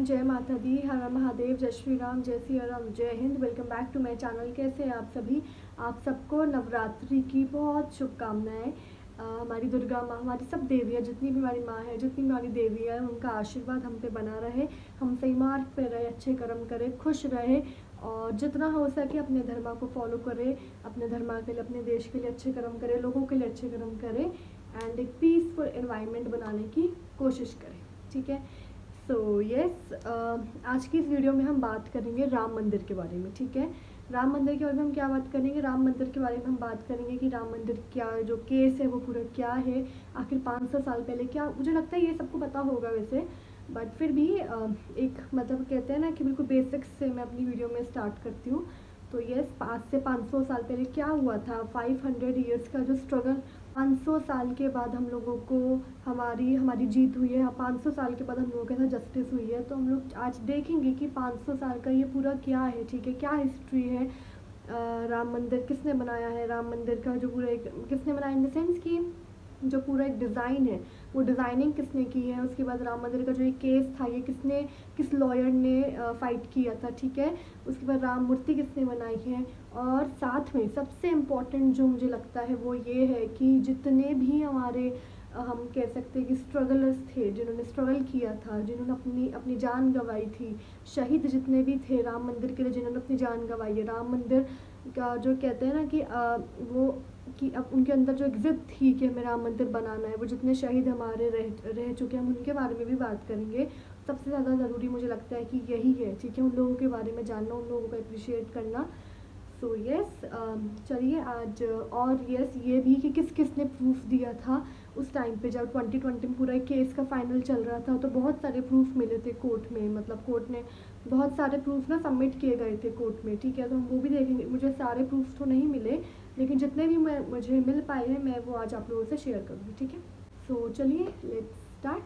राम, जय माता दी, हर हर महादेव, जय श्री राम, जय सिया राम, जय Hind. Welcome back to my channel. कैसे हैं आप सभी? आप सबको नवरात्रि की बहुत शुभकामनाएं। हमारी दुर्गा माँ, हमारी सब देवियाँ, जितनी भी हमारी माँ है, जितनी भी हमारी देवी है, उनका आशीर्वाद हम पे बना रहे, हम सही मार्ग पे रहे, अच्छे कर्म करें, खुश रहे और जितना हो सके अपने धर्म को फॉलो करें, अपने धर्म के लिए, अपने देश के लिए अच्छे कर्म करें, लोगों के लिए अच्छे कर्म करें एंड एक पीसफुल एनवायरनमेंट बनाने की कोशिश करें। ठीक है। सो यस, आज की इस वीडियो में हम बात करेंगे राम मंदिर के बारे में। ठीक है। राम मंदिर के बारे में हम क्या बात करेंगे? राम मंदिर के बारे में हम बात करेंगे कि राम मंदिर क्या जो केस है वो पूरा क्या है, आखिर 500 साल पहले क्या। मुझे लगता है ये सबको पता होगा वैसे, बट फिर भी एक मतलब कहते हैं ना कि बिल्कुल बेसिक्स से मैं अपनी वीडियो में स्टार्ट करती हूँ। तो यस, 500 साल पहले क्या हुआ था, 500 ईयर्स का जो स्ट्रगल, 500 साल के बाद हम लोगों को हमारी जीत हुई है। 500 साल के बाद हम लोगों के साथ जस्टिस हुई है। तो हम लोग आज देखेंगे कि 500 साल का ये पूरा क्या है। ठीक है, क्या हिस्ट्री है, राम मंदिर किसने बनाया है, राम मंदिर का जो पूरा एक किसने बनाया, इन द सेंस कि जो पूरा एक डिज़ाइन है वो डिज़ाइनिंग किसने की है। उसके बाद राम मंदिर का जो एक केस था ये किस लॉयर ने फाइट किया था। ठीक है। उसके बाद राम मूर्ति किसने बनाई है। और साथ में सबसे इम्पॉर्टेंट जो मुझे लगता है वो ये है कि जितने भी हमारे हम कह सकते हैं कि स्ट्रगलर्स थे, जिन्होंने स्ट्रगल किया था, जिन्होंने अपनी अपनी जान गंवाई थी, शहीद जितने भी थे राम मंदिर के लिए जिन्होंने अपनी जान गंवाई है, राम मंदिर का जो कहते हैं ना कि वो कि अब उनके अंदर जो एक ज़िद थी कि हमें राम मंदिर बनाना है, वो जितने शहीद हमारे रह चुके हैं हम उनके बारे में भी बात करेंगे। सबसे ज़्यादा ज़रूरी मुझे लगता है कि यही है। ठीक है, उन लोगों के बारे में जानना, उन लोगों को अप्रिशिएट करना। सो यस, चलिए आज और यस ये भी कि किसने प्रूफ दिया था उस टाइम पे जब 2020 में पूरा केस का फाइनल चल रहा था। तो बहुत सारे प्रूफ मिले थे कोर्ट में, मतलब कोर्ट ने बहुत सारे प्रूफ ना सबमिट किए गए थे कोर्ट में। ठीक है, तो हम वो भी देखेंगे। मुझे सारे प्रूफ तो नहीं मिले, लेकिन जितने भी मुझे मिल पाए हैं मैं वो आज आप लोगों से शेयर करूँगी। ठीक है, सो चलिए लेट्स स्टार्ट।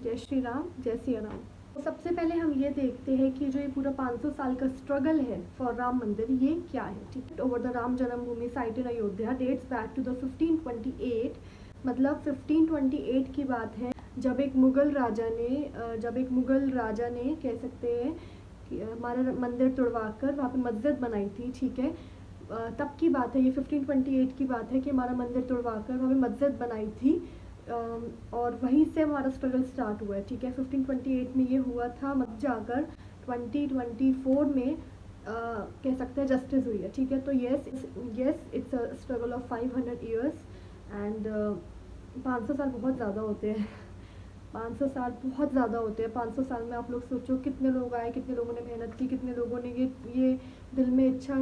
जय श्री राम, जय सिया राम। तो सबसे पहले हम ये देखते हैं कि जो ये पूरा 500 साल का स्ट्रगल है फॉर राम मंदिर ये क्या है। ठीक है, ओवर द राम जन्मभूमि site in Ayodhya dates back to the 1528। मतलब 1528 की बात है जब एक मुगल राजा ने कह सकते हैं कि हमारा मंदिर तुड़वा कर वहाँ पे मस्जिद बनाई थी। ठीक है, तब की बात है, ये 1528 की बात है कि हमारा मंदिर तुड़वा कर वहाँ पे मस्जिद बनाई थी और वहीं से हमारा स्ट्रगल स्टार्ट हुआ है। ठीक है, 1528 में ये हुआ था, मत जाकर 2024 में कह सकते हैं जस्टिस हुई है। ठीक है, तो yes it's a struggle of 500 years and 500 साल बहुत ज़्यादा होते हैं। 500 साल बहुत ज़्यादा होते हैं। 500 साल में आप लोग सोचो कितने लोग आए, कितने लोगों ने मेहनत की, कितने लोगों ने ये दिल में इच्छा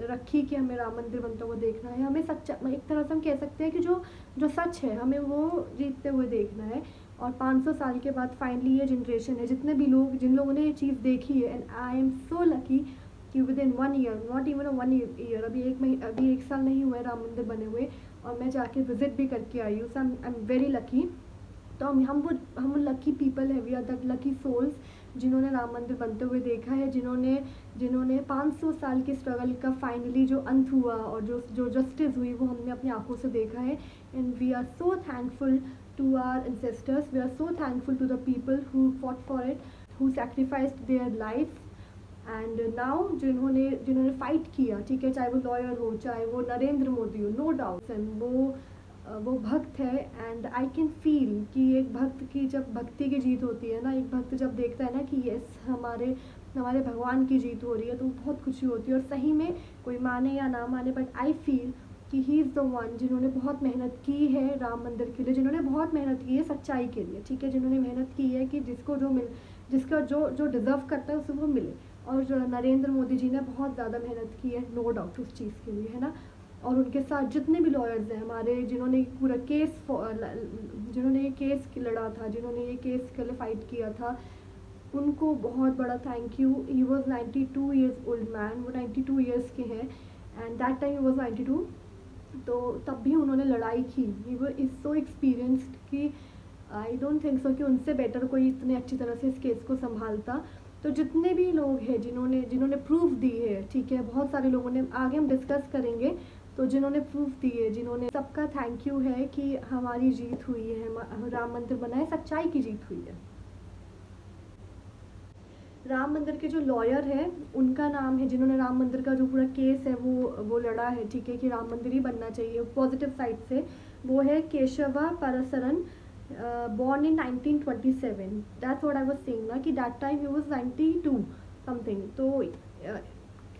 रखी कि हमें राम मंदिर बनता हुआ देखना है, हमें सच्चा, एक तरह से हम कह सकते हैं कि जो सच है हमें वो जीतते हुए देखना है। और 500 साल के बाद फाइनली ये जनरेशन है, जितने भी लोग जिन लोगों ने ये चीज़ देखी है, and I am so lucky कि within 1 year, not even a 1 year, अभी एक साल नहीं हुआ है राम मंदिर बने हुए और मैं जाके विजिट भी करके आई हूँ। So I am very lucky. तो हम लकी पीपल है, we are that lucky souls जिन्होंने राम मंदिर बनते हुए देखा है, जिन्होंने 500 साल के स्ट्रगल का फाइनली जो अंत हुआ और जो जस्टिस हुई वो हमने अपनी आंखों से देखा है। And we are so thankful to our ancestors, we are so thankful to the people who fought for it, who sacrificed their life and now जिन्होंने फाइट किया। ठीक है, चाहे वो लॉयर हो, चाहे वो नरेंद्र मोदी हो, नो डाउट, एंड वो भक्त है। एंड आई कैन फील कि एक भक्त की जब भक्ति की जीत होती है ना, एक भक्त जब देखता है ना कि यस हमारे भगवान की जीत हो रही है, तो बहुत खुशी होती है। और सही में कोई माने या ना माने, बट आई फील कि ही इज़ द वन जिन्होंने बहुत मेहनत की है राम मंदिर के लिए, जिन्होंने बहुत मेहनत की है सच्चाई के लिए। ठीक है, जिन्होंने मेहनत की है कि जिसका जो डिज़र्व करता है उसे वो मिले। और जो नरेंद्र मोदी जी ने बहुत ज़्यादा मेहनत की है, नो डाउट उस चीज़ के लिए, है ना। और उनके साथ जितने भी लॉयर्स हैं हमारे, जिन्होंने पूरा जिन्होंने ये केस लड़ा था, जिन्होंने ये केस के लिए फाइट किया था, उनको बहुत बड़ा thank you. He was 92 years old man, वो 92 ईयर्स के हैं and that time he was 92। तो तब भी उन्होंने लड़ाई की। ही वो इज़ सो एक्सपीरियंस्ड कि आई डोंट थिंक सो कि उनसे बेटर कोई इतने अच्छी तरह से इस केस को संभालता। तो जितने भी लोग हैं जिन्होंने प्रूफ दी है, ठीक है, बहुत सारे लोगों ने, आगे हम डिस्कस करेंगे। तो जिन्होंने प्रूफ दी है, जिन्होंने, सबका थैंक यू है कि हमारी जीत हुई है, राम मंदिर बना है, सच्चाई की जीत हुई है। राम मंदिर के जो लॉयर है उनका नाम है, जिन्होंने राम मंदिर का जो पूरा केस है वो लड़ा है, ठीक है, कि राम मंदिर ही बनना चाहिए पॉजिटिव साइड से, वो है केशवा Parasaran, born in 1927. That's what I was saying ना, कि that time he was 92 something. तो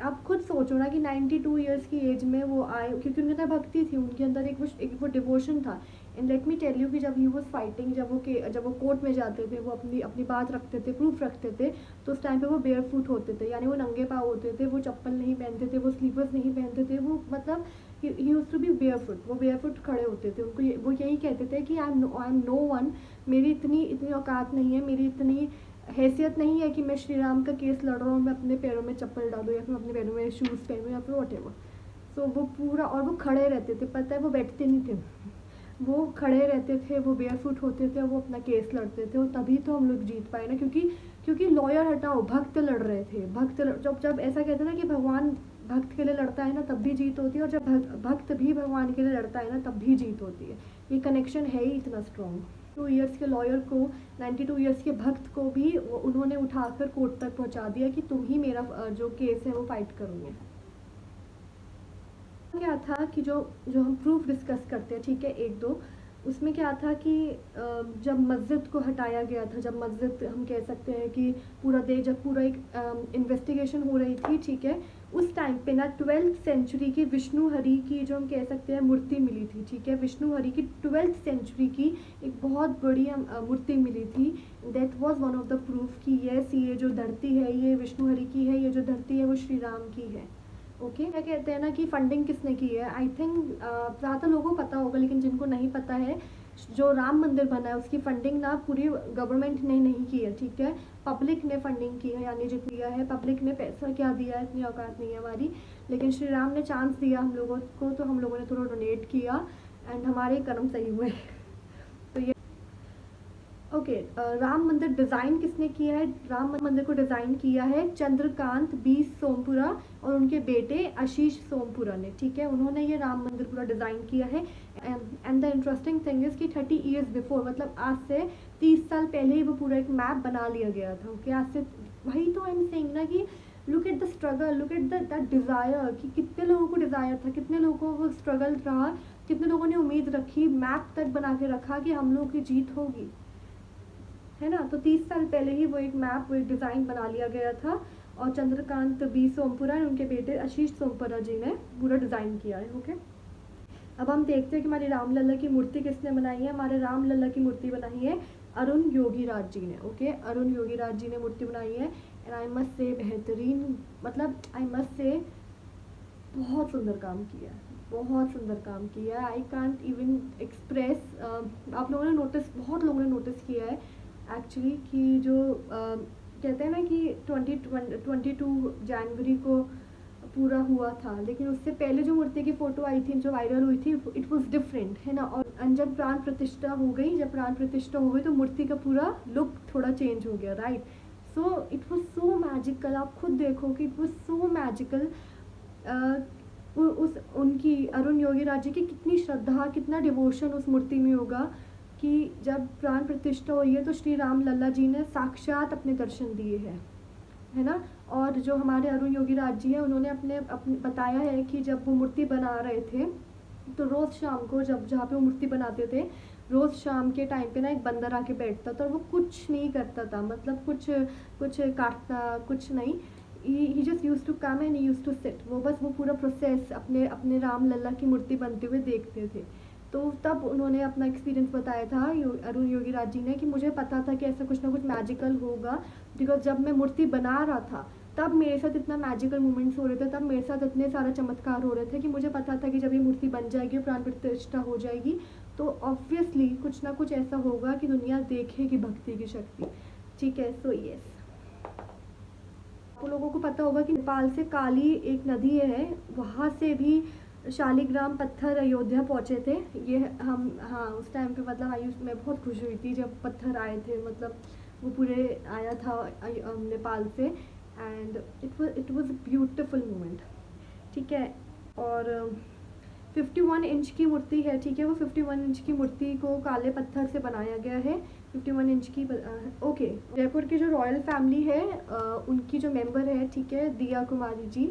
आप खुद सोचो ना कि 92 ईयर्स की एज में वो आए, क्योंकि उनके अंदर भक्ति थी, उनके अंदर एक वो डिवोशन था। And let me tell you कि जब ही वाज फाइटिंग, जब वो कोर्ट में जाते थे, वो अपनी बात रखते थे, प्रूफ रखते थे, तो उस टाइम पे वो बेयर फुट होते थे, यानी वो नंगे पाँव होते थे, वो चप्पल नहीं पहनते थे, वो स्लीपर्स नहीं पहनते थे, वो मतलब he used to be barefoot, वो बेयर फुट खड़े होते थे। वो यही कहते थे कि आई एम नो वन, मेरी इतनी औकात नहीं है, मेरी इतनी हैसियत नहीं है कि मैं श्री राम का केस लड़ रहा हूँ, मैं अपने पैरों में चप्पल डालूँ या फिर अपने पैरों में शूज़ पहनूँ या फिर वॉट एवर। सो वो पूरा, और वो खड़े रहते थे, पता है वो बैठते नहीं थे, वो खड़े रहते थे, वो बेयरफुट होते थे, वो अपना केस लड़ते थे, और तभी तो हम लोग जीत पाए ना, क्योंकि लॉयर हटाओ, भक्त लड़ रहे थे, जब ऐसा कहते हैं ना कि भगवान भक्त के लिए लड़ता है ना तब भी जीत होती है, और जब भक्त भी भगवान के लिए लड़ता है ना तब भी जीत होती है। ये कनेक्शन है ही इतना स्ट्रॉन्ग। 2 ईयर्स के लॉयर को 92 ईयर्स के भक्त को भी उन्होंने उठाकर कोर्ट तक पहुंचा दिया कि तुम ही मेरा जो केस है वो फाइट करोगे। क्या था कि जो हम प्रूफ डिस्कस करते हैं, ठीक है, एक दो, उसमें क्या था कि जब मस्जिद को हटाया गया था, जब मस्जिद, हम कह सकते हैं कि जब पूरा एक इन्वेस्टिगेशन हो रही थी, ठीक है, उस टाइम पे ना 12th सेंचुरी की विष्णु हरि की, जो हम कह सकते हैं, मूर्ति मिली थी, ठीक है, विष्णु हरि की 12th सेंचुरी की एक बहुत बड़ी मूर्ति मिली थी। That was one of the proof कि यस, ये जो धरती है ये विष्णु हरि की है, ये जो धरती है वो श्री राम की है। ओके, क्या कहते हैं ना कि फंडिंग किसने की है, आई थिंक ज़्यादा लोगों को पता होगा, लेकिन जिनको नहीं पता है, जो राम मंदिर बना है उसकी फंडिंग ना पूरी गवर्नमेंट ने नहीं की है, ठीक है, पब्लिक ने फंडिंग की है, यानी जितना दिया है पब्लिक ने, पैसा क्या दिया है इतनी औकात नहीं है हमारी, लेकिन श्री राम ने चांस दिया हम लोगों को, तो हम लोगों ने थोड़ा डोनेट किया एंड हमारे कर्म सही हुए। तो ये ओके, राम मंदिर डिज़ाइन किसने किया है? राम मंदिर को डिज़ाइन किया है चंद्रकांत बी सोमपुरा और उनके बेटे आशीष सोमपुरा ने, ठीक है, उन्होंने ये राम मंदिर पूरा डिज़ाइन किया है। And the interesting thing is कि 30 ईयर्स बिफोर, मतलब आज से 30 साल पहले ही वो पूरा एक मैप बना लिया गया था। ओके, आज से, वही तो आई एम सेइंग ना कि look at the struggle, look at that desire, कि कितने लोगों को डिज़ायर था, कितने लोगों को वो स्ट्रगल रहा, कितने लोगों ने उम्मीद रखी, मैप तक बना के रखा कि हम लोग की जीत होगी, है ना। तो 30 साल पहले ही वो एक मैप, वो एक डिज़ाइन बना लिया गया था, और चंद्रकांत बी सोमपुरा और उनके बेटे आशीष सोमपुरा जी ने पूरा डिज़ाइन किया है। ओके, अब हम देखते हैं कि हमारे रामलला की मूर्ति किसने बनाई है। हमारे रामलला की मूर्ति बनाई है अरुण योगीराज जी ने। ओके, अरुण योगीराज जी ने मूर्ति बनाई है, एंड आई मस्ट से बेहतरीन, मतलब आई मस्ट से बहुत सुंदर काम किया है, बहुत सुंदर काम किया है। I can't even express. आप लोगों ने नोटिस, बहुत लोगों ने नोटिस किया है एक्चुअली कि जो कहते हैं ना कि 22 जनवरी को पूरा हुआ था, लेकिन उससे पहले जो मूर्ति की फ़ोटो आई थी, जो वायरल हुई थी, इट वाज डिफरेंट, है ना। और जब प्राण प्रतिष्ठा हो गई, तो मूर्ति का पूरा लुक थोड़ा चेंज हो गया, right. So it was so magical, आप खुद देखो कि इट वाज सो मैजिकल। उस उनकी अरुण योगीराज जी की कितनी श्रद्धा, कितना डिवोशन उस मूर्ति में होगा कि जब प्राण प्रतिष्ठा हुई है तो श्री राम लल्ला जी ने साक्षात अपने दर्शन दिए हैं, है ना। और जो हमारे अरुण योगीराज जी हैं, उन्होंने अपने बताया है कि जब वो मूर्ति बना रहे थे तो रोज़ शाम को, जहाँ पे वो मूर्ति बनाते थे, रोज़ शाम के टाइम पे ना एक बंदर आके बैठता था और वो कुछ नहीं करता था, मतलब कुछ काटता कुछ नहीं, he just use to come and use to sit. वो बस वो पूरा प्रोसेस अपने राम लल्ला की मूर्ति बनते हुए देखते थे। तो तब उन्होंने अपना एक्सपीरियंस बताया था अरुण योगीराज जी ने कि मुझे पता था कि ऐसा कुछ ना कुछ मैजिकल होगा, बिकॉज जब मैं मूर्ति बना रहा था तब मेरे साथ इतना मैजिकल मोमेंट्स हो रहे थे, तब मेरे साथ इतने सारा चमत्कार हो रहे थे कि मुझे पता था कि जब ये मूर्ति बन जाएगी, प्राण प्रतिष्ठा हो जाएगी, तो ऑब्वियसली कुछ ना कुछ ऐसा होगा कि दुनिया देखेगी भक्ति की शक्ति, ठीक है। सो यस, आप लोगों को पता होगा कि नेपाल से काली एक नदी है, वहाँ से भी शालिग्राम पत्थर अयोध्या पहुँचे थे। ये हम, हाँ, उस टाइम पे मतलब मैं बहुत खुश हुई थी जब पत्थर आए थे, मतलब वो पूरे आया था नेपाल से, and it was beautiful moment, ठीक है। और 51 इंच की मूर्ति है, ठीक है, वो 51 इंच की मूर्ति को काले पत्थर से बनाया गया है, 51 इंच की ओके। जयपुर की जो रॉयल फैमिली है उनकी जो मेंबर है, ठीक है, दिया कुमारी जी,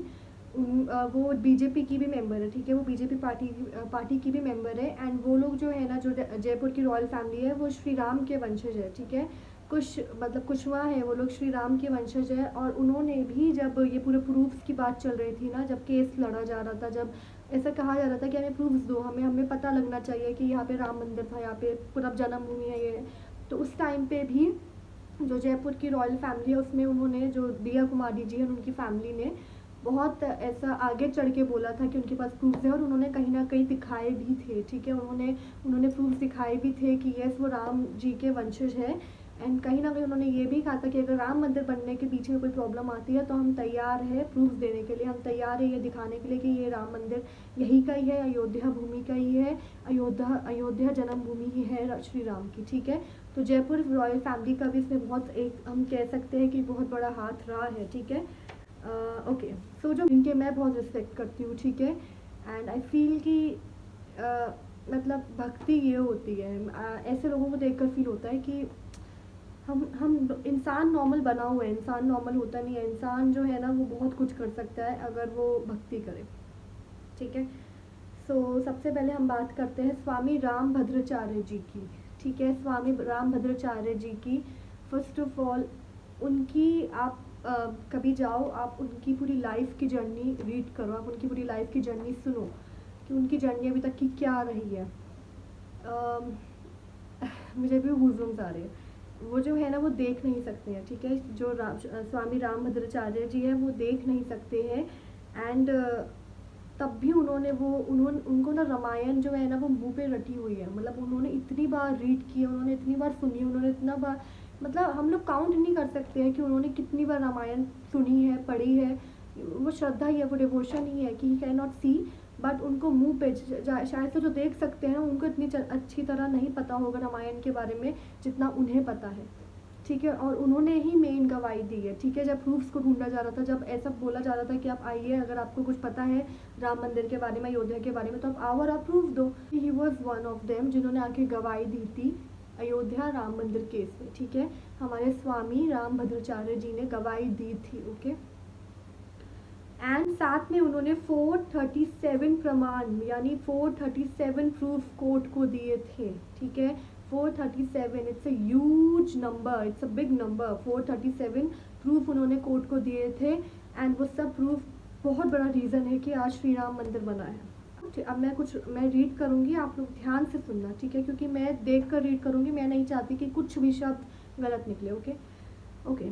वो बीजेपी की भी मेंबर है, ठीक है, वो बीजेपी पार्टी की भी मेंबर है। एंड वो लोग जो है ना, जो जयपुर की रॉयल फैमिली है, वो श्री राम के वंशज है, ठीक है, कुछ मतलब कुशवा है वो लोग, श्री राम के वंशज है। और उन्होंने भी, जब ये पूरे प्रूफ्स की बात चल रही थी ना, जब केस लड़ा जा रहा था, जब ऐसा कहा जा रहा था कि हमें प्रूफ्स दो, हमें हमें पता लगना चाहिए कि यहाँ पे राम मंदिर था, यहाँ पे पूरा जन्मभूमि है ये, तो उस टाइम पे भी जो जयपुर की रॉयल फैमिली है उसमें उन्होंने, जो दिया कुमारी जी हैं उनकी फैमिली ने बहुत ऐसा आगे चढ़ के बोला था कि उनके पास प्रूफ्स है, और उन्होंने कहीं ना कहीं दिखाए भी थे, ठीक है, उन्होंने प्रूफ्स दिखाए भी थे कि यस वो राम जी के वंशज है। एंड कहीं ना कहीं उन्होंने ये भी कहा था कि अगर राम मंदिर बनने के पीछे कोई प्रॉब्लम आती है तो हम तैयार है प्रूफ देने के लिए, हम तैयार है ये दिखाने के लिए कि ये राम मंदिर यही का ही है, अयोध्या भूमि का ही है, अयोध्या जन्मभूमि ही है श्री राम की, ठीक है। तो जयपुर रॉयल फैमिली का भी इसमें बहुत, एक हम कह सकते हैं कि बहुत बड़ा हाथ रहा है, ठीक है। ओके, सो जो इनके मैं बहुत रिस्पेक्ट करती हूँ, ठीक है। एंड आई फील कि मतलब भक्ति ये होती है, ऐसे लोगों को देखकर फील होता है कि हम इंसान नॉर्मल बना हुआ है, इंसान नॉर्मल होता नहीं है, इंसान जो है ना वो बहुत कुछ कर सकता है अगर वो भक्ति करे, ठीक है। सो सबसे पहले हम बात करते हैं स्वामी राम भद्राचार्य जी की, ठीक है, स्वामी राम भद्राचार्य जी की। फर्स्ट ऑफ ऑल उनकी आप कभी जाओ, आप उनकी पूरी लाइफ की जर्नी रीड करो, आप उनकी पूरी लाइफ की जर्नी सुनो कि उनकी जर्नी अभी तक की क्या रही है। मुझे भी गूज़बम्स आ रहे हैं, वो जो है ना वो देख नहीं सकते हैं, ठीक है, जो स्वामी राम भद्राचार्य जी है वो देख नहीं सकते हैं। एंड तब भी उनको ना रामायण जो है ना वो मुंह पे रटी हुई है, मतलब उन्होंने इतनी बार रीड की, उन्होंने इतनी बार सुनी, उन्होंने इतना बार, मतलब हम लोग काउंट नहीं कर सकते हैं कि उन्होंने कितनी बार रामायण सुनी है, पढ़ी है। वो श्रद्धा ही है, वो डिवोशन ही है कि he cannot see, but उनको मुंह पे शायद से जो देख सकते हैं उनको इतनी अच्छी तरह नहीं पता होगा रामायण के बारे में जितना उन्हें पता है, ठीक है। और उन्होंने ही मेन गवाही दी है, ठीक है, जब प्रूफ्स को ढूंढा जा रहा था, जब ऐसा बोला जा रहा था कि आप आइए, अगर आपको कुछ पता है राम मंदिर के बारे में, अयोध्या के बारे में, तो आप आओ और आप प्रूफ दो। He was one of them जिन्होंने आके गवाही दी थी अयोध्या राम मंदिर केस में, ठीक है, हमारे स्वामी राम भद्राचार्य जी ने गवाही दी थी, ओके। एंड साथ में उन्होंने 437 प्रमाण यानी 437 प्रूफ कोर्ट को दिए थे, ठीक है, 437, it's a huge number, it's a big number, 437 proof उन्होंने कोर्ट को दिए थे। एंड वो सब प्रूफ बहुत बड़ा रीज़न है कि आज श्री राम मंदिर बना है। अब मैं रीड करूँगी, आप लोग ध्यान से सुनना, ठीक है, क्योंकि मैं देख कर रीड करूँगी, मैं नहीं चाहती कि कुछ भी शब्द गलत निकले, ओके। ओके,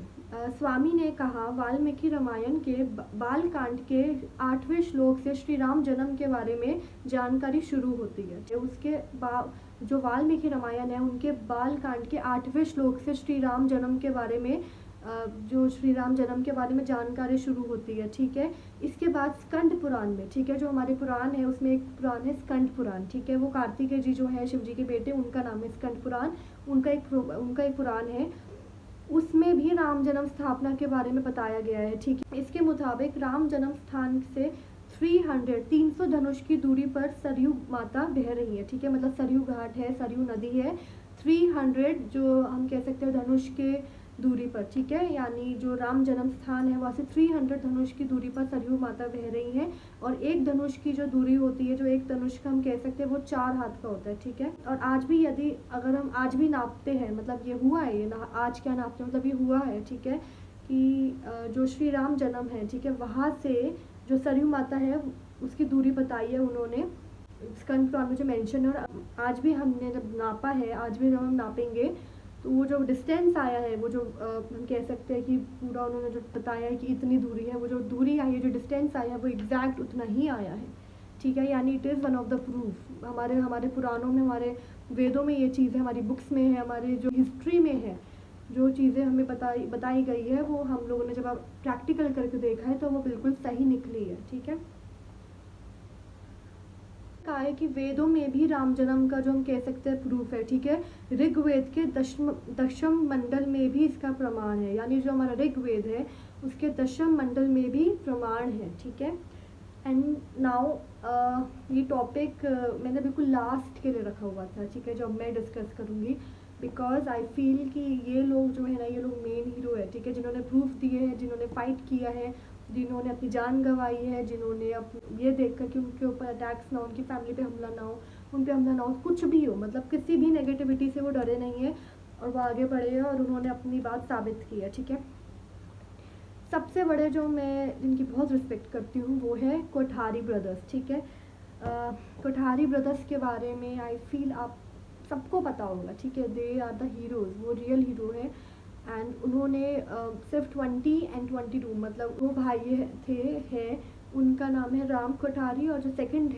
स्वामी ने कहा वाल्मीकि रामायण के बाल कांड के 8वें श्लोक से श्री राम जन्म के बारे में जानकारी शुरू होती है। जो वाल्मीकि रामायण है उनके बाल कांड के 8वें श्लोक से श्री राम जन्म के बारे में जो श्री राम जन्म के बारे में जानकारी शुरू होती है, ठीक है। इसके बाद स्कंद पुराण में, ठीक है, जो हमारे पुराण है उसमें एक पुराण है स्कंद पुराण, ठीक है, वो कार्तिकेय जी जो है शिव जी के बेटे, उनका नाम है स्कंद पुराण, उनका एक पुराण है, उसमें भी राम जन्म स्थापना के बारे में बताया गया है, ठीक है। इसके मुताबिक राम जन्म स्थान से 300 धनुष की दूरी पर सरयू माता बह रही है, ठीक है, मतलब सरयू घाट है, सरयू नदी है, 300 जो हम कह सकते हैं धनुष के दूरी पर, ठीक है, यानी जो राम जन्म स्थान है वहाँ से 300 धनुष की दूरी पर सरयू माता बह रही हैं। और एक धनुष की जो दूरी होती है, जो एक धनुष का हम कह सकते हैं वो 4 हाथ का होता है, ठीक है। और आज भी अगर हम आज भी नापते हैं, मतलब ये हुआ है, ये ना आज क्या नापते हैं, मतलब ये हुआ है, ठीक है, कि जो श्री राम जन्म है, ठीक है, वहाँ से जो सरयू माता है उसकी दूरी बताई है उन्होंने, स्कंद पुराण में जो मेंशन है। और आज भी हमने जब नापा है, आज भी जब हम नापेंगे तो वो जो डिस्टेंस आया है, वो जो हम कह सकते हैं कि पूरा उन्होंने जो बताया है कि इतनी दूरी है, वो जो दूरी आई है, जो डिस्टेंस आया है वो एग्जैक्ट उतना ही आया है, ठीक है, यानी it is one of the proof. हमारे पुराणों में, हमारे वेदों में ये चीज़ है, हमारी बुक्स में है, हमारे जो हिस्ट्री में है, जो चीज़ें हमें बताई गई है, वो हम लोगों ने जब प्रैक्टिकल करके देखा है तो वो बिल्कुल सही निकली है, ठीक है। कहा है कि वेदों में भी राम जन्म का जो हम कह सकते हैं प्रूफ है, ठीक है, ऋग्वेद के दशम मंडल में भी इसका प्रमाण है, यानी जो हमारा ऋग्वेद है उसके दशम मंडल में भी प्रमाण है, ठीक है। एंड नाउ ये टॉपिक मैंने बिल्कुल लास्ट के लिए रखा हुआ था, ठीक है, जो मैं डिस्कस करूँगी। बिकॉज आई फील कि ये लोग जो है ना, ये लोग मेन हीरो है, ठीक है, जिन्होंने प्रूफ दिए हैं, जिन्होंने फाइट किया है, जिन्होंने अपनी जान गंवाई है, जिन्होंने ये देखकर कि उनके ऊपर अटैक्स ना हो, उनकी फैमिली पे हमला ना हो, उन पे हमला ना हो, कुछ भी हो, मतलब किसी भी नेगेटिविटी से वो डरे नहीं है और वो आगे बढ़े हैं और उन्होंने अपनी बात साबित की है, ठीक है। सबसे बड़े जो मैं जिनकी बहुत रिस्पेक्ट करती हूँ वो है कोठारी ब्रदर्स, ठीक है। कोठारी ब्रदर्स के बारे में आई फील आप सबको पता होगा, ठीक है। दे आर द हीरोज़, वो रियल हीरो है। एंड उन्होंने सिर्फ 20 एंड 22, मतलब वो भाई थे है, उनका नाम है राम कोठारी और जो सेकंड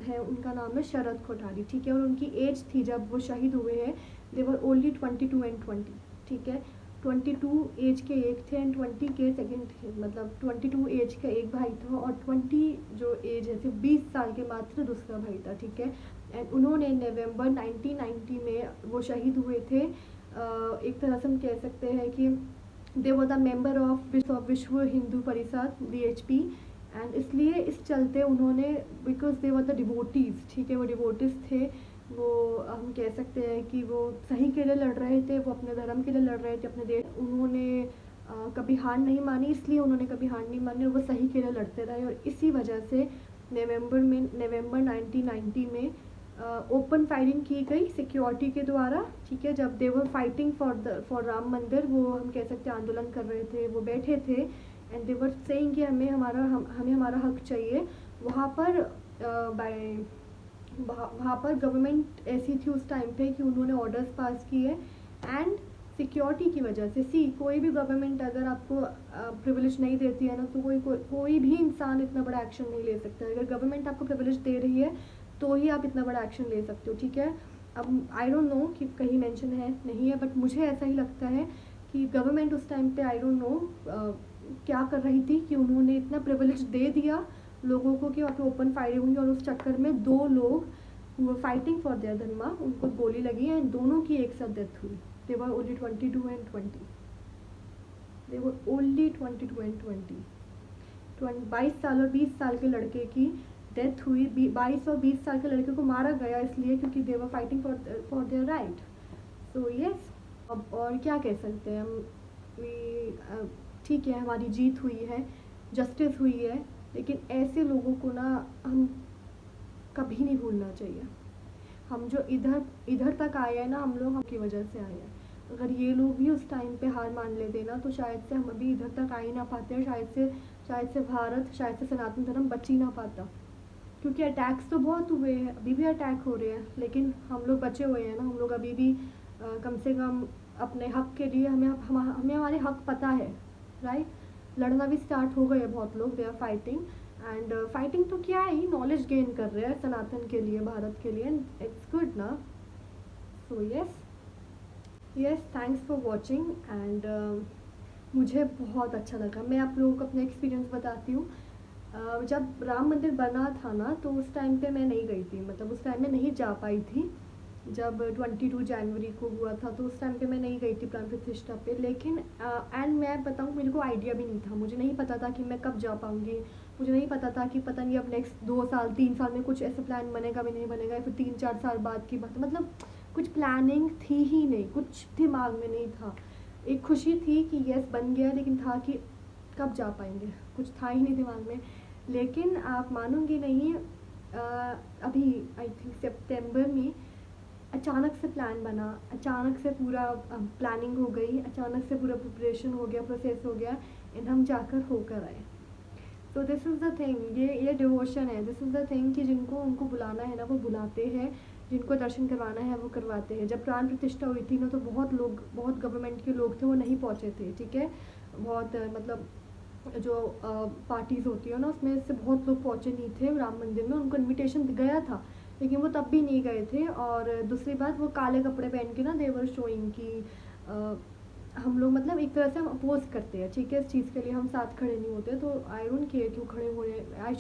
है उनका नाम है शरद कोठारी, ठीक है। और उनकी एज थी जब वो शहीद हुए हैं, दे वर ओनली 22 एंड 20, ठीक है। 22 एज के एक थे एंड 20 के सेकंड थे, मतलब 22 एज का एक भाई था और 20 जो एज है सिर्फ 20 साल के मात्र दूसरा भाई था, ठीक है। एंड उन्होंने नवंबर 1990 में वो शहीद हुए थे। एक तरह से हम कह सकते हैं कि दे वर द मेंबर ऑफ विश्व हिंदू परिषद VHP। एंड इसलिए इस चलते उन्होंने, because they were the devotees, ठीक है, वो डिवोटीज़ थे, वो हम कह सकते हैं कि वो सही के लिए लड़ रहे थे, वो अपने धर्म के लिए लड़ रहे थे, अपने देश। उन्होंने कभी हार नहीं मानी, इसलिए उन्होंने कभी हार नहीं मानी और वो सही के लिए लड़ते रहे। और इसी वजह से नवंबर 1990 में ओपन फायरिंग की गई सिक्योरिटी के द्वारा, ठीक है। जब दे वर फाइटिंग फॉर राम मंदिर, वो हम कह सकते हैं आंदोलन कर रहे थे, वो बैठे थे एंड दे वर सेइंग कि हमें हमारा हक चाहिए। वहाँ पर वहाँ पर गवर्नमेंट ऐसी थी उस टाइम पे कि उन्होंने ऑर्डर्स पास किए एंड सिक्योरिटी की वजह से, कोई भी गवर्नमेंट अगर आपको प्रिविलेज नहीं देती है ना, तो कोई भी इंसान इतना बड़ा एक्शन नहीं ले सकता। अगर गवर्नमेंट आपको प्रिविलेज दे रही है तो ही आप इतना बड़ा एक्शन ले सकते हो, ठीक है। अब आई डोंट नो कि कहीं मेंशन है नहीं है, बट मुझे ऐसा ही लगता है कि गवर्नमेंट उस टाइम पे आई डोंट नो क्या कर रही थी कि उन्होंने इतना प्रिविलेज दे दिया लोगों को कि वहाँ पे ओपन फायरिंग हुई और उस चक्कर में 2 लोग वो फाइटिंग फॉर देयर धर्म, उनको गोली लगी एंड दोनों की एक साथ डेथ हुई। They were only 22 and 20, they were only 22 and 22 साल और 20 साल के लड़के की डेथ हुई। 22 और 20 साल के लड़के को मारा गया इसलिए क्योंकि they were fighting for their right. So yes, अब और क्या कह सकते हैं हम, ठीक है, हमारी जीत हुई है, जस्टिस हुई है, लेकिन ऐसे लोगों को ना हम कभी नहीं भूलना चाहिए। हम जो इधर तक आए हैं ना, हम लोग की वजह से आए हैं। अगर ये लोग भी उस टाइम पे हार मान लेते ना, तो शायद से हम अभी इधर तक आ ही ना पाते हैं, शायद से भारत, शायद से सनातन धर्म बच ही ना पाता। क्योंकि अटैक्स तो बहुत हुए हैं, अभी भी अटैक हो रहे हैं, लेकिन हम लोग बचे हुए हैं ना। हम लोग अभी भी कम से कम अपने हक के लिए, हमें हमारे हक पता है, राइट। लड़ना भी स्टार्ट हो गए हैं बहुत लोग, they are fighting and fighting तो क्या ही नॉलेज गेन कर रहे हैं सनातन के लिए, भारत के लिए, एंड इट्स गुड ना। सो yes, thanks for watching and मुझे बहुत अच्छा लगा। मैं आप लोगों को अपना एक्सपीरियंस बताती हूँ। जब राम मंदिर बना था ना, तो उस टाइम पे मैं नहीं गई थी, मतलब उस टाइम में नहीं जा पाई थी। जब 22 जनवरी को हुआ था तो उस टाइम पे मैं नहीं गई थी प्राण प्रतिष्ठा पे, लेकिन एंड मैं बताऊँ, मेरे को आइडिया भी नहीं था, मुझे नहीं पता था कि मैं कब जा पाऊँगी। मुझे नहीं पता था कि पता नहीं अब नेक्स्ट 2 साल 3 साल में कुछ ऐसा प्लान बनेगा भी नहीं बनेगा, फिर 3-4 साल बाद की बात, मतलब कुछ प्लानिंग थी ही नहीं, कुछ दिमाग में नहीं था। एक खुशी थी कि यस बन गया, लेकिन था कि कब जा पाएंगे, कुछ था ही नहीं दिमाग में। लेकिन आप मानोगे नहीं, अभी आई थिंक सितंबर में अचानक से प्लान बना, अचानक से पूरा प्लानिंग हो गई, अचानक से पूरा प्रिपरेशन हो गया, प्रोसेस हो गया एंड हम जाकर होकर आए। तो दिस इज़ द थिंग, ये डिवोशन है, दिस इज़ द थिंग कि जिनको उनको बुलाना है ना वो बुलाते हैं, जिनको दर्शन करवाना है वो करवाते हैं। जब प्राण प्रतिष्ठा हुई थी ना, तो बहुत लोग, बहुत गवर्नमेंट के लोग थे, वो नहीं पहुँचे थे, ठीक है। बहुत मतलब जो पार्टीज़ होती है ना, उसमें से बहुत लोग पहुँचे नहीं थे राम मंदिर में। उनको इनविटेशन गया था, लेकिन वो तब भी नहीं गए थे। और दूसरी बात, वो काले कपड़े पहन के ना देवर शोइंग की हम लोग, मतलब एक तरह से हम अपोज करते हैं, ठीक है, इस चीज़ के लिए हम साथ खड़े नहीं होते। तो आई डोंट केयर क्यों खड़े हो रहे हैं, I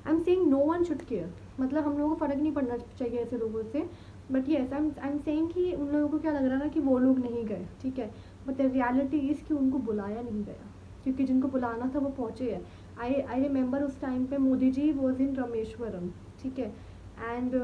am saying no one should care, मतलब हम लोगों को फ़र्क नहीं पड़ना चाहिए ऐसे लोगों से। But yes, I am saying कि उन लोगों को क्या लग रहा है ना कि वो लोग नहीं गए, ठीक है, बट द रियलिटी इज़ कि उनको बुलाया नहीं गया, क्योंकि जिनको बुलाना था वो पहुँचे हैं। आई रिमेंबर उस टाइम पे मोदी जी वॉज इन रामेश्वरम, ठीक है, एंड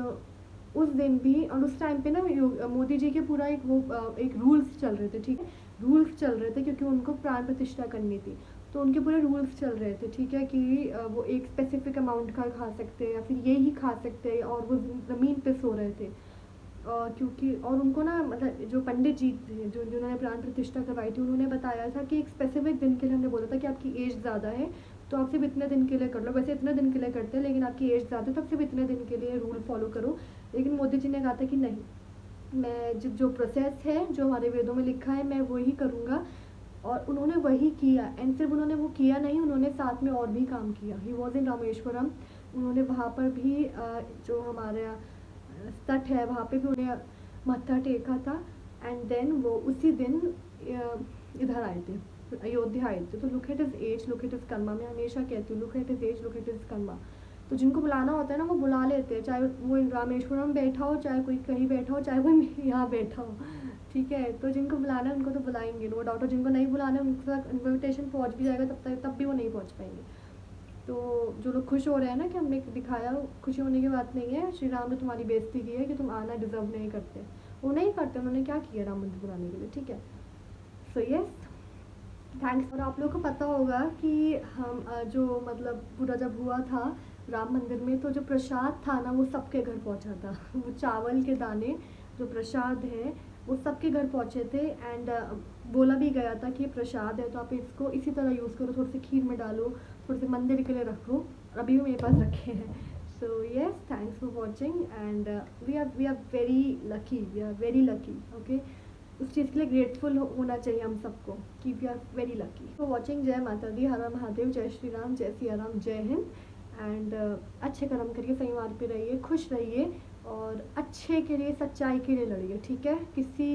उस दिन भी, और उस टाइम पे ना मोदी जी के पूरा एक वो एक रूल्स चल रहे थे, ठीक है, रूल्स चल रहे थे क्योंकि उनको प्राण प्रतिष्ठा करनी थी, तो उनके पूरे रूल्स चल रहे थे, ठीक है, कि वो एक स्पेसिफिक अमाउंट का खा सकते हैं या फिर ये ही खा सकते हैं, और वो ज़मीन पे सो रहे थे, क्योंकि और उनको ना मतलब जो पंडित जी थे जो जिन्होंने प्राण प्रतिष्ठा करवाई थी, उन्होंने बताया था कि एक स्पेसिफिक दिन के लिए हमने बोला था कि आपकी एज ज़्यादा है तो आप सिर्फ इतने दिन के लिए कर लो, वैसे इतने दिन के लिए करते हैं लेकिन आपकी एज ज़्यादा है तो आप सिर्फ इतने दिन के लिए रूल फॉलो करो। लेकिन मोदी जी ने कहा था कि नहीं, मैं जो प्रोसेस है जो हमारे वेदों में लिखा है मैं वही करूँगा, और उन्होंने वही किया। एंड सिर्फ उन्होंने वो किया नहीं, उन्होंने साथ में और भी काम किया। ही वॉज इन रामेश्वरम, उन्होंने वहाँ पर भी जो हमारा तट है वहाँ पे भी उन्हें मत्था टेका था। एंड देन वो उसी दिन इधर आए थे, अयोध्या आए थे। तो look at his age, look at his Karma, मैं हमेशा कहती हूँ look at his age, look at his Karma. तो जिनको बुलाना होता है ना वो बुला लेते हैं, चाहे वो रामेश्वरम बैठा हो, चाहे कोई कहीं बैठा हो, चाहे वो यहाँ बैठा हो, ठीक है। तो जिनको बुलाना है उनको तो बुलाएंगे, नो डाउट। और जिनको नहीं बुलाना है उनके तक इन्विटेशन पहुँच भी जाएगा तब भी वो नहीं पहुँच पाएंगे। तो जो लोग खुश हो रहे हैं ना कि हमने दिखाया, खुशी होने की बात नहीं है। श्री राम ने तुम्हारी बेइज्जती की है कि तुम आना डिजर्व नहीं करते, वो नहीं करते, उन्होंने क्या किया राम मंदिर बनाने के लिए, ठीक है। सो यस, थैंक्स। और आप लोगों को पता होगा कि हम जो मतलब पूरा जब हुआ था राम मंदिर में, तो जो प्रसाद था ना वो सबके घर पहुंचा था। वो चावल के दाने जो प्रसाद है वो सबके घर पहुंचे थे। एंड बोला भी गया था कि ये प्रसाद है तो आप इसको इसी तरह यूज़ करो, थोड़ी सी खीर में डालो, थोड़े से मंदिर के लिए रखो, और अभी भी मेरे पास रखे हैं। So yes, thanks for watching. And we are very lucky, we are very lucky, okay. उस चीज़ के लिए ग्रेटफुल होना चाहिए हम सबको कि we are very lucky for watching. जय माता दी, हर हर महादेव, जय श्री राम, जय सिया राम, जय हिंद। एंड अच्छे कर्म करिए, सही मार्ग पे रहिए, खुश रहिए, और अच्छे के लिए, सच्चाई के लिए लड़िए, ठीक है। किसी